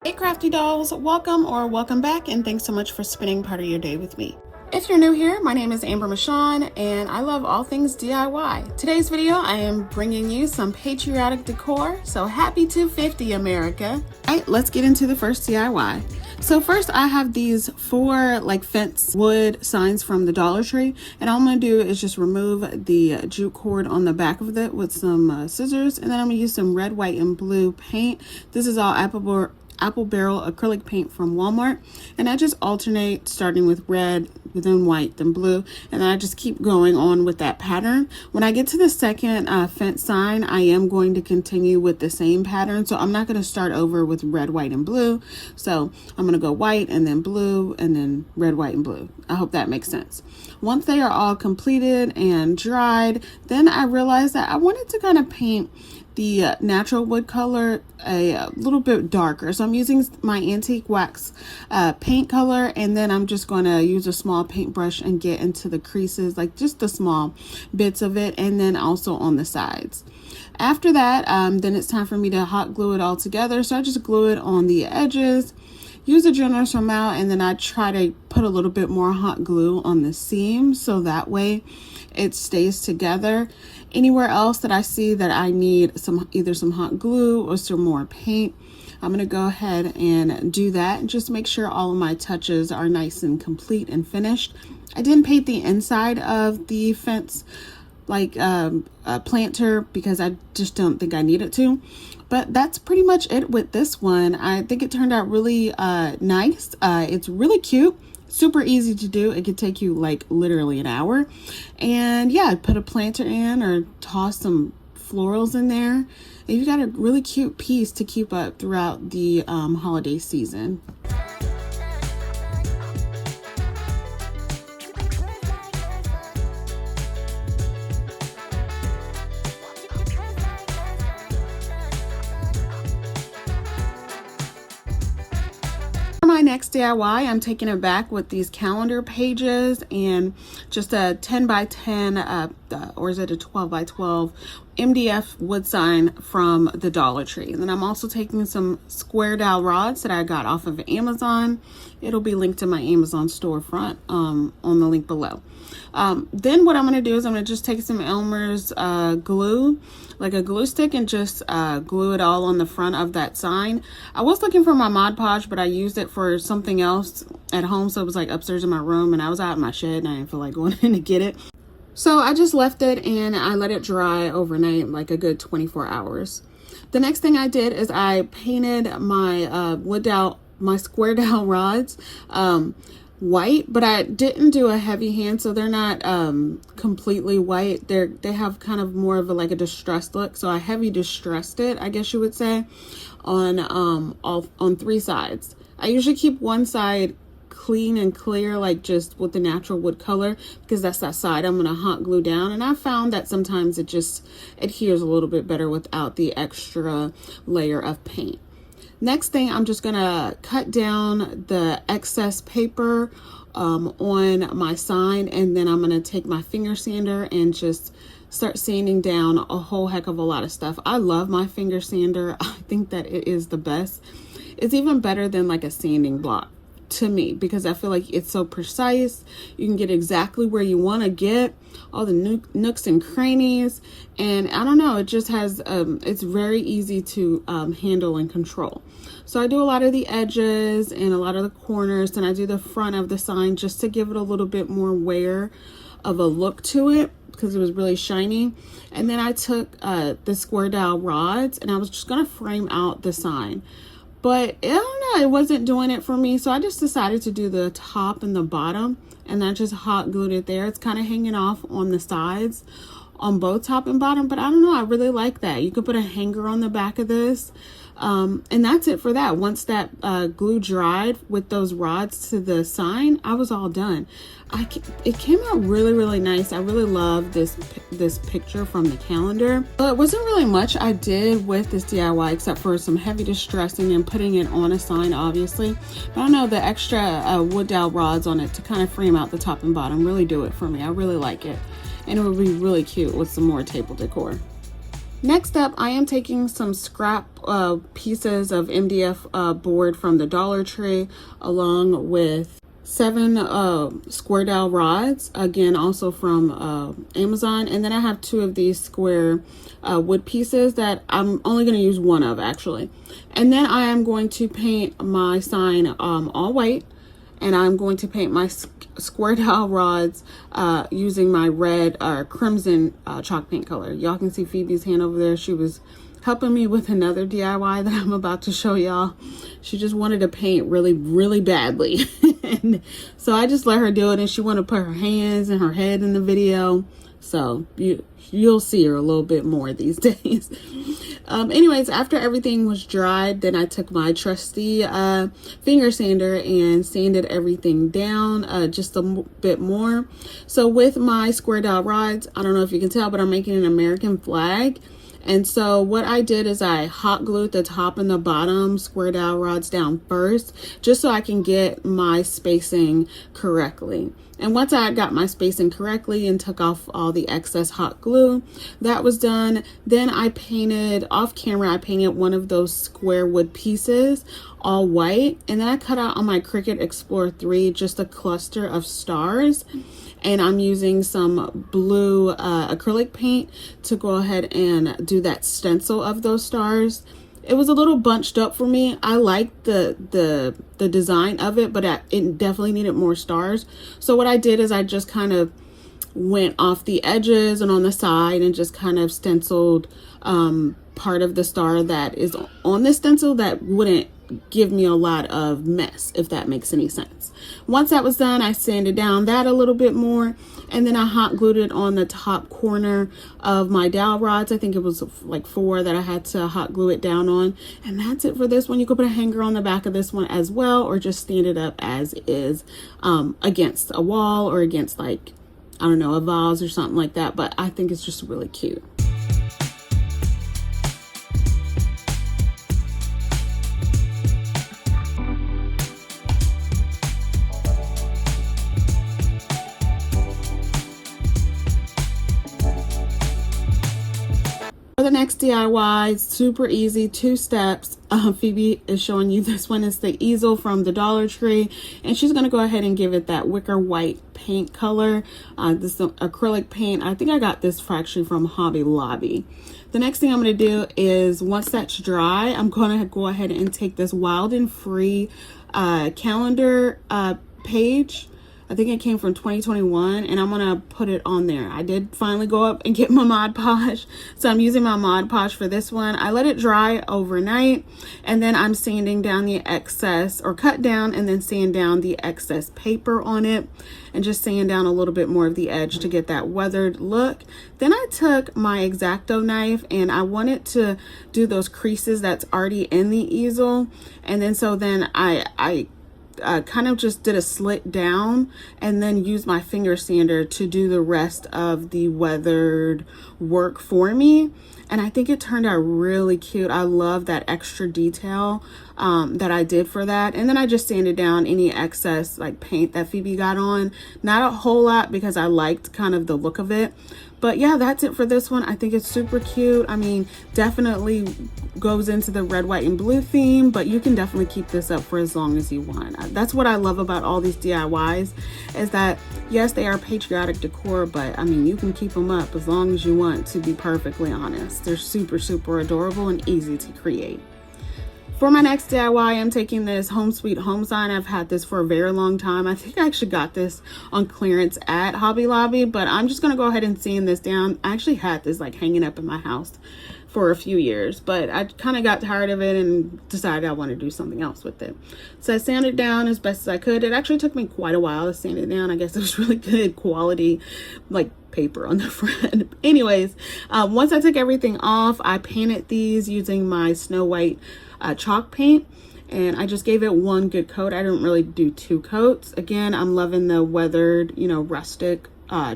Hey Crafty Dolls, welcome back, and thanks so much for spending part of your day with me. If you're new here, my name is Amber Michawn and I love all things DIY. Today's video, I am bringing you some patriotic decor, so happy 250 America. All right, let's get into the first DIY. So first I have these 4 fence wood signs from the Dollar Tree, and all I'm going to do is just remove the jute cord on the back of it with some scissors, and then I'm going to use some red, white, and blue paint. This is all apple barrel acrylic paint from Walmart, and I just alternate starting with red, then white, then blue, and then I just keep going on with that pattern. When I get to the second fence sign, I am going to continue with the same pattern, so I'm not going to start over with red, white, and blue. So I'm going to go white and then blue and then red, white, and blue. I hope that makes sense. Once they are all completed and dried, then I realized that I wanted to kind of paint the natural wood color a little bit darker, so I'm using my antique wax paint color, and then I'm just going to use a small paintbrush and get into the creases, like just the small bits of it, and then also on the sides. After that, then it's time for me to hot glue it all together, so I just glue it on the edges, use a generous amount, and then I try to put a little bit more hot glue on the seam so that way it stays together. Anywhere else that I see that I need either some hot glue or some more paint, I'm going to go ahead and do that and just make sure all of my touches are nice and complete and finished. I didn't paint the inside of the fence planter because I just don't think I needed to. But that's pretty much it with this one. I think it turned out really nice. It's really cute. Super easy to do. It could take you literally an hour. And yeah, put a planter in or toss some florals in there, and you've got a really cute piece to keep up throughout the holiday season. My next DIY, I'm taking it back with these calendar pages and just a 10 by 10 or is it a 12 by 12 MDF wood sign from the Dollar Tree. And then I'm also taking some square dowel rods that I got off of Amazon. It'll be linked to my Amazon storefront on the link below. Then what I'm going to do is I'm going to just take some Elmer's glue, like a glue stick, and just glue it all on the front of that sign. I was looking for my Mod Podge, but I used it for something else at home, so it was upstairs in my room, and I was out in my shed and I didn't feel like going in to get it. So I just left it and I let it dry overnight, like a good 24 hours. The next thing I did is I painted my my square dowel rods white, but I didn't do a heavy hand, so they're not completely white. They have kind of more of a distressed look, so I heavy distressed it, I guess you would say, on 3 sides. I usually keep one side clean and clear, just with the natural wood color, because that's that side I'm gonna hot glue down, and I found that sometimes it just adheres a little bit better without the extra layer of paint. Next thing, I'm just gonna cut down the excess paper on my sign, and then I'm gonna take my finger sander and just start sanding down a whole heck of a lot of stuff. I love my finger sander. I think that it is the best. It's even better than a sanding block to me, because I feel like it's so precise. You can get exactly where you want to get, all the nooks and crannies, and I don't know, it just has it's very easy to handle and control. So I do a lot of the edges and a lot of the corners, and I do the front of the sign just to give it a little bit more wear of a look to it, because it was really shiny. And then I took the square dowel rods and I was just gonna frame out the sign, but I don't know, it wasn't doing it for me, so I just decided to do the top and the bottom, and I just hot glued it there. It's kind of hanging off on the sides on both top and bottom, but I don't know, I really like that. You could put a hanger on the back of this, and that's it for that. Once that glue dried with those rods to the sign, I was all done. It came out really, really nice. I really love this picture from the calendar. But it wasn't really much I did with this DIY except for some heavy distressing and putting it on a sign, obviously. But I don't know, the extra wood dowel rods on it to kind of frame out the top and bottom really do it for me. I really like it. And it would be really cute with some more table decor. Next up, I am taking some scrap pieces of MDF board from the Dollar Tree, along with 7 square dowel rods, again also from Amazon, and then I have 2 of these square wood pieces that I'm only going to use 1 of actually. And then I am going to paint my sign all white, and I'm going to paint my square dowel rods using my red crimson chalk paint color. Y'all can see Phoebe's hand over there. She was helping me with another DIY that I'm about to show y'all. She just wanted to paint really badly. And so I just let her do it, and she wanted to put her hands and her head in the video. So you'll see her a little bit more these days. Anyways, after everything was dried, then I took my trusty finger sander and sanded everything down just a bit more. So with my square dowel rods, I don't know if you can tell, but I'm making an American flag. And so what I did is I hot glued the top and the bottom square dowel rods down first, just so I can get my spacing correctly. And once I got my spacing correctly and took off all the excess hot glue, that was done. Then I painted off camera, I painted one of those square wood pieces all white. And then I cut out on my Cricut Explorer 3 just a cluster of stars. And I'm using some blue acrylic paint to go ahead and do that stencil of those stars. It was a little bunched up for me. I liked the design of it, but it definitely needed more stars. So what I did is I just kind of went off the edges and on the side and just kind of stenciled part of the star that is on the stencil that wouldn't give me a lot of mess, if that makes any sense. Once that was done, I sanded down that a little bit more, and then I hot glued it on the top corner of my dowel rods. I think it was like 4 that I had to hot glue it down on. And that's it for this one. You could put a hanger on the back of this one as well, or just stand it up as is against a wall or against, like, I don't know, a vase or something like that. But I think it's just really cute. For the next DIY, super easy, 2 steps. Phoebe is showing you this one. Is the easel from the Dollar Tree, and she's going to go ahead and give it that wicker white paint color. This acrylic paint, I think I got this actually from Hobby Lobby. The next thing I'm going to do is, once that's dry, I'm going to go ahead and take this Wild and Free calendar page. I think it came from 2021, and I'm gonna put it on there. I did finally go up and get my Mod Podge, so I'm using my Mod Podge for this one. I let it dry overnight, and then I'm sanding down the excess, or cut down and then sand down the excess paper on it, and just sand down a little bit more of the edge to get that weathered look. Then I took my X-Acto knife, and I wanted to do those creases that's already in the easel, and then I kind of just did a slit down and then used my finger sander to do the rest of the weathered work for me. And I think it turned out really cute. I love that extra detail that I did for that. And then I just sanded down any excess like paint that Phoebe got on. Not a whole lot, because I liked kind of the look of it. But yeah, that's it for this one. I think it's super cute. I mean, definitely goes into the red, white, and blue theme, but you can definitely keep this up for as long as you want. That's what I love about all these DIYs, is that yes, they are patriotic decor, but I mean, you can keep them up as long as you want, to be perfectly honest. They're super adorable and easy to create. For my next DIY, I'm taking this Home Sweet Home sign. I've had this for a very long time. I think I actually got this on clearance at Hobby Lobby, but I'm just going to go ahead and sand this down. I actually had this like hanging up in my house for a few years, but I kind of got tired of it and decided I want to do something else with it. So I sanded it down as best as I could. It actually took me quite a while to sand it down. I guess it was really good quality, like paper on the front. Anyways, once I took everything off, I painted these using my Snow White chalk paint, and I just gave it one good coat. I didn't really do 2 coats. Again, I'm loving the weathered, you know, rustic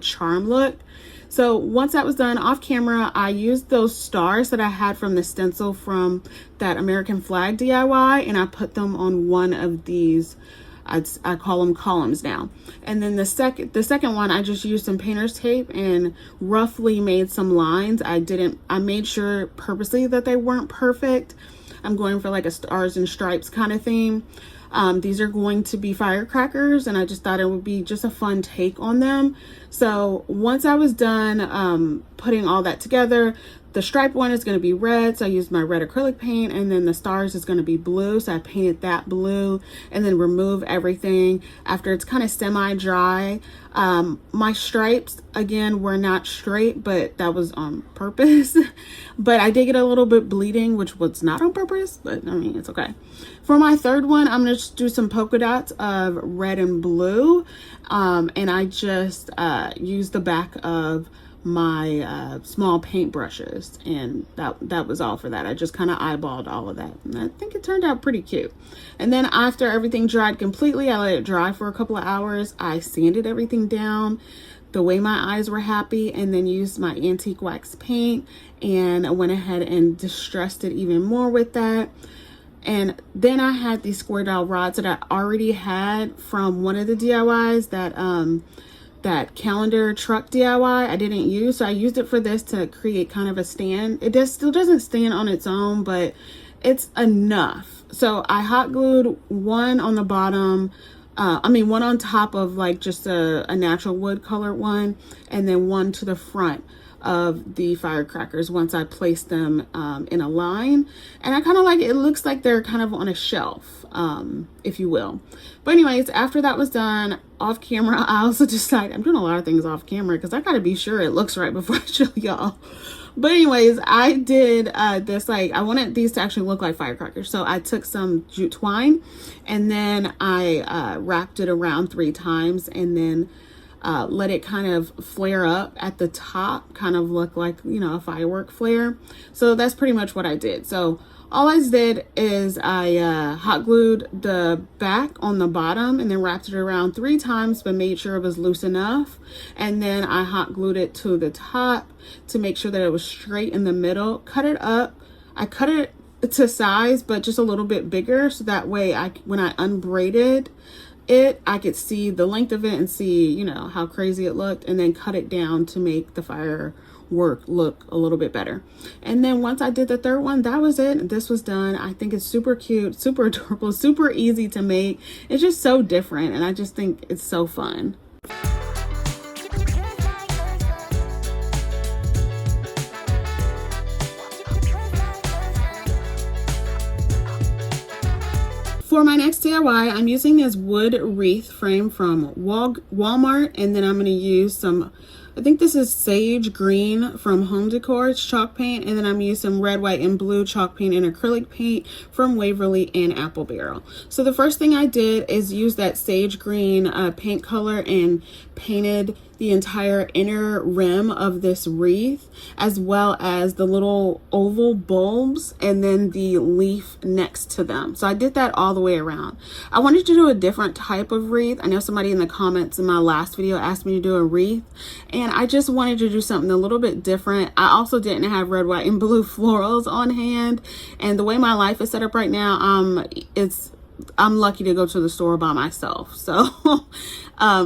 charm look. So once that was done, off camera, I used those stars that I had from the stencil from that American flag DIY, and I put them on one of these I call them columns now. And then the second one, I just used some painter's tape and roughly made some lines. I made sure purposely that they weren't perfect. I'm going for like a stars and stripes kind of theme. These are going to be firecrackers, and I just thought it would be just a fun take on them. So once I was done putting all that together, the striped one is going to be red, so I used my red acrylic paint, and then the stars is going to be blue, so I painted that blue, and then remove everything after it's kind of semi-dry. My stripes, again, were not straight, but that was on purpose. But I did get a little bit bleeding, which was not on purpose, but I mean, it's okay. For my third one, I'm going to just do some polka dots of red and blue, and I just used the back of my small paint brushes, and that was all for that. I just kind of eyeballed all of that, and I think it turned out pretty cute. And then after everything dried completely, I let it dry for a couple of hours. I sanded everything down the way my eyes were happy, and then used my antique wax paint, and I went ahead and distressed it even more with that. And then I had these square dowel rods that I already had from one of the DIYs, that calendar truck DIY I didn't use, so I used it for this to create kind of a stand. It still doesn't stand on its own, but it's enough. So I hot glued one on the bottom, one on top of like just a natural wood colored one, and then one to the front of the firecrackers once I placed them in a line. And I kind of like it looks like they're kind of on a shelf, if you will. But anyways, after that was done off camera, I also decided I'm doing a lot of things off camera because I gotta be sure it looks right before I show y'all. But anyways, I did this, like I wanted these to actually look like firecrackers, so I took some jute twine and then I wrapped it around 3 times, and then let it kind of flare up at the top, kind of look like, you know, a firework flare. So that's pretty much what I did. So all I did is I hot glued the back on the bottom and then wrapped it around 3 times, but made sure it was loose enough. And then I hot glued it to the top to make sure that it was straight in the middle. Cut it up. I cut it to size, but just a little bit bigger, so that way when I unbraided it, I could see the length of it and see, you know, how crazy it looked, and then cut it down to make the firework look a little bit better. And then once I did the third one, that was it. This was done. I think it's super cute, super adorable, super easy to make. It's just so different, and I just think it's so fun. For my next DIY, I'm using this wood wreath frame from Walmart, and then I'm going to use some, I think this is sage green from Home Decor, it's chalk paint, and then I'm using some red, white, and blue chalk paint and acrylic paint from Waverly and Apple Barrel. So the first thing I did is use that sage green paint color and painted the entire inner rim of this wreath, as well as the little oval bulbs and then the leaf next to them. So I did that all the way around. I wanted to do a different type of wreath. I know somebody in the comments in my last video asked me to do a wreath, and I just wanted to do something a little bit different. I also didn't have red, white, and blue florals on hand, and the way my life is set up right now, I'm lucky to go to the store by myself. So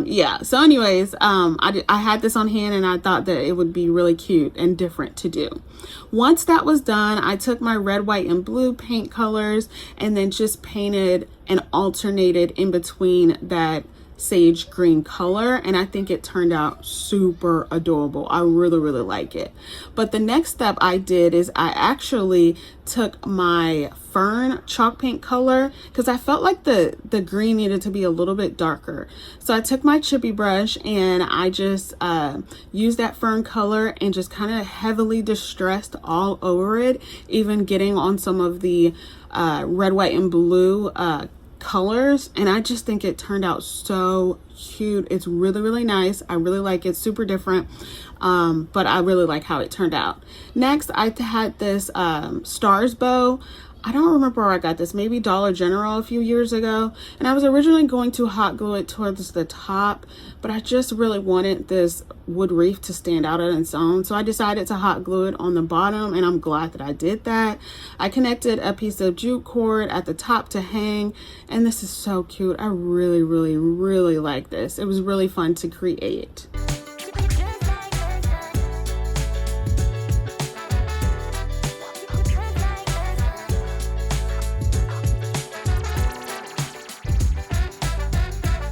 yeah, so anyways, I had this on hand, and I thought that it would be really cute and different to do. Once that was done, I took my red, white, and blue paint colors and then just painted and alternated in between that sage green color, and I think it turned out super adorable. I really like it. But the next step I did is I actually took my fern chalk paint color because I felt like the green needed to be a little bit darker. So I took my chippy brush and I just used that fern color and just kind of heavily distressed all over it, even getting on some of the red, white, and blue colors, and I just think it turned out so cute. It's really nice. I really like it. Super different, but I really like how it turned out. Next, I had this stars bow. I don't remember where I got this, maybe Dollar General a few years ago. And I was originally going to hot glue it towards the top, but I just really wanted this wood wreath to stand out on its own. So I decided to hot glue it on the bottom, and I'm glad that I did that. I connected a piece of jute cord at the top to hang, and this is so cute. I really, really, really like this. It was really fun to create.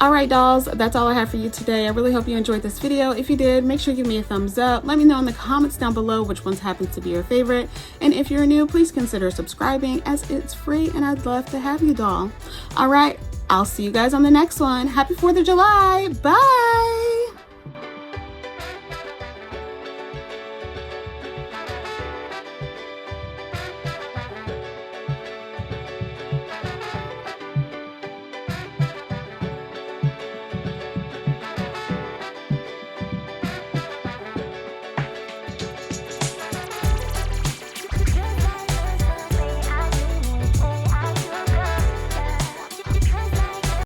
Alright dolls, that's all I have for you today. I really hope you enjoyed this video. If you did, make sure you give me a thumbs up. Let me know in the comments down below which ones happen to be your favorite. And if you're new, please consider subscribing as it's free and I'd love to have you, doll. Alright, I'll see you guys on the next one. Happy 4th of July. Bye!